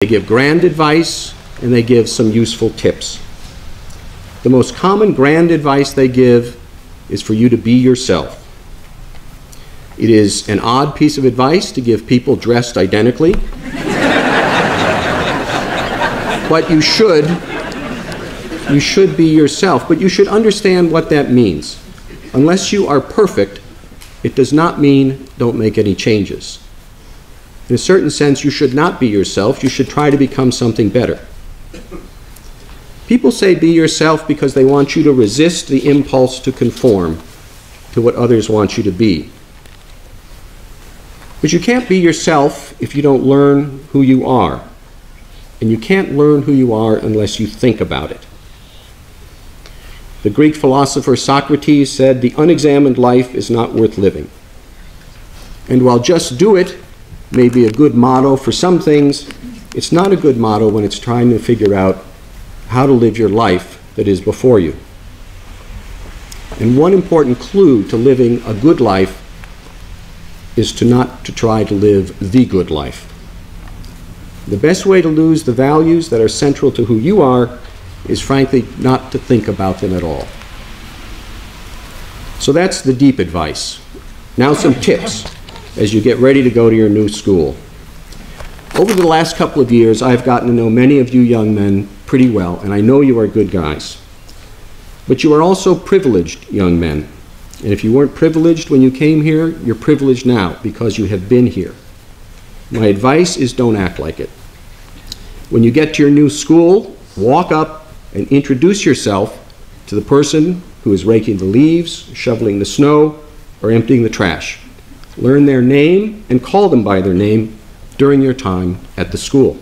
They give grand advice, and they give some useful tips. The most common grand advice they give is for you to be yourself. It is an odd piece of advice to give people dressed identically, but you should be yourself, but you should understand what that means. Unless you are perfect, it does not mean don't make any changes. In a certain sense, you should not be yourself. You should try to become something better. People say be yourself because they want you to resist the impulse to conform to what others want you to be. But you can't be yourself if you don't learn who you are. And you can't learn who you are unless you think about it. The Greek philosopher Socrates said, "The unexamined life is not worth living." And while "just do it" may be a good motto for some things, it's not a good motto when it's trying to figure out how to live your life that is before you. And one important clue to living a good life is to not to try to live the good life. The best way to lose the values that are central to who you are is frankly not to think about them at all. So that's the deep advice. Now some tips as you get ready to go to your new school. Over the last couple of years, I've gotten to know many of you young men pretty well, and I know you are good guys. But you are also privileged young men. And if you weren't privileged when you came here, you're privileged now because you have been here. My advice is don't act like it. When you get to your new school, walk up and introduce yourself to the person who is raking the leaves, shoveling the snow, or emptying the trash. Learn their name and call them by their name during your time at the school.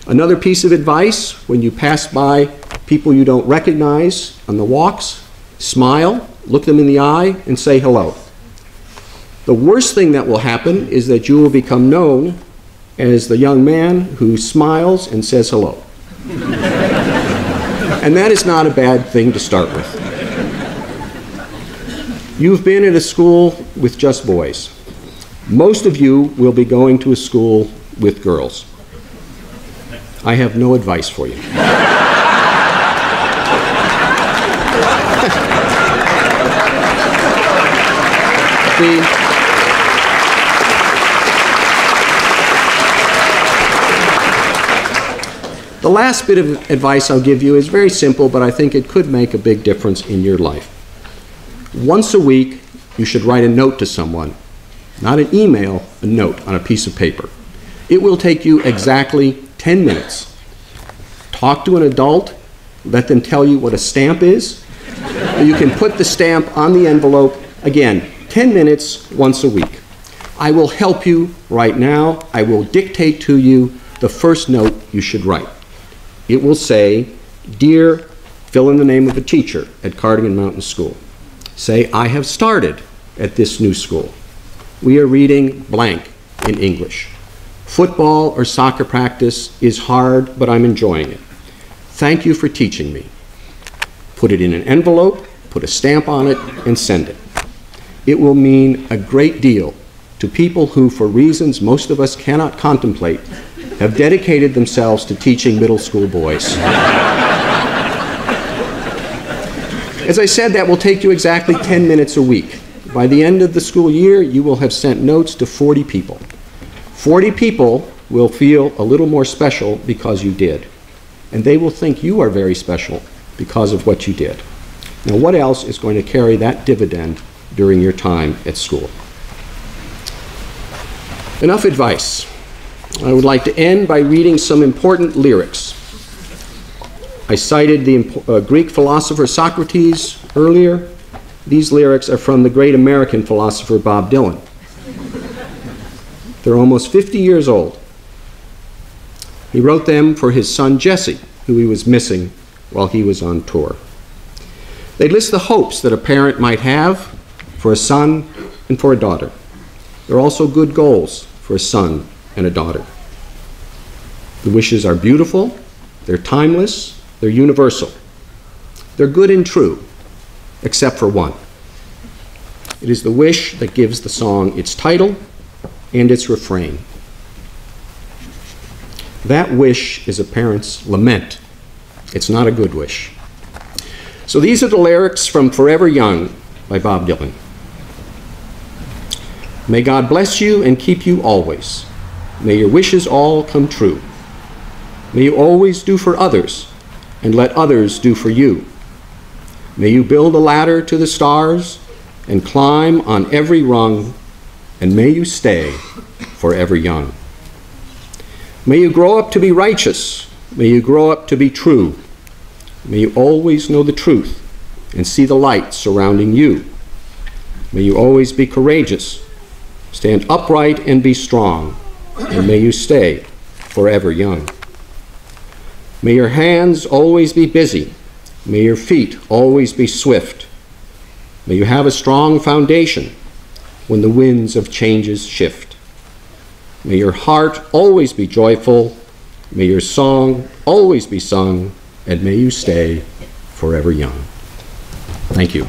Another piece of advice, when you pass by people you don't recognize on the walks, smile, look them in the eye, and say hello. The worst thing that will happen is that you will become known as the young man who smiles and says hello. And that is not a bad thing to start with. You've been at a school with just boys. Most of you will be going to a school with girls. I have no advice for you. The last bit of advice I'll give you is very simple, but I think it could make a big difference in your life. Once a week, you should write a note to someone. Not an email, a note on a piece of paper. It will take you exactly 10 minutes. Talk to an adult, let them tell you what a stamp is. You can put the stamp on the envelope. Again, 10 minutes once a week. I will help you right now. I will dictate to you the first note you should write. It will say, "Dear," fill in the name of a teacher at Cardigan Mountain School. Say, "I have started at this new school. We are reading blank in English. Football or soccer practice is hard, but I'm enjoying it. Thank you for teaching me." Put it in an envelope, put a stamp on it, and send it. It will mean a great deal to people who, for reasons most of us cannot contemplate, have dedicated themselves to teaching middle school boys. As I said, that will take you exactly 10 minutes a week. By the end of the school year, you will have sent notes to 40 people. 40 people will feel a little more special because you did. And they will think you are very special because of what you did. Now, what else is going to carry that dividend during your time at school? Enough advice. I would like to end by reading some important lyrics. I cited the Greek philosopher Socrates earlier. These lyrics are from the great American philosopher Bob Dylan. They're almost 50 years old. He wrote them for his son Jesse, who he was missing while he was on tour. They list the hopes that a parent might have for a son and for a daughter. They're also good goals for a son and a daughter. The wishes are beautiful, they're timeless, they're universal. They're good and true, except for one. It is the wish that gives the song its title and its refrain. That wish is a parent's lament. It's not a good wish. So these are the lyrics from Forever Young by Bob Dylan. May God bless you and keep you always. May your wishes all come true. May you always do for others and let others do for you. May you build a ladder to the stars and climb on every rung, and may you stay forever young. May you grow up to be righteous. May you grow up to be true. May you always know the truth and see the light surrounding you. May you always be courageous, stand upright and be strong, and may you stay forever young. May your hands always be busy. May your feet always be swift. May you have a strong foundation when the winds of changes shift. May your heart always be joyful. May your song always be sung, and may you stay forever young. Thank you.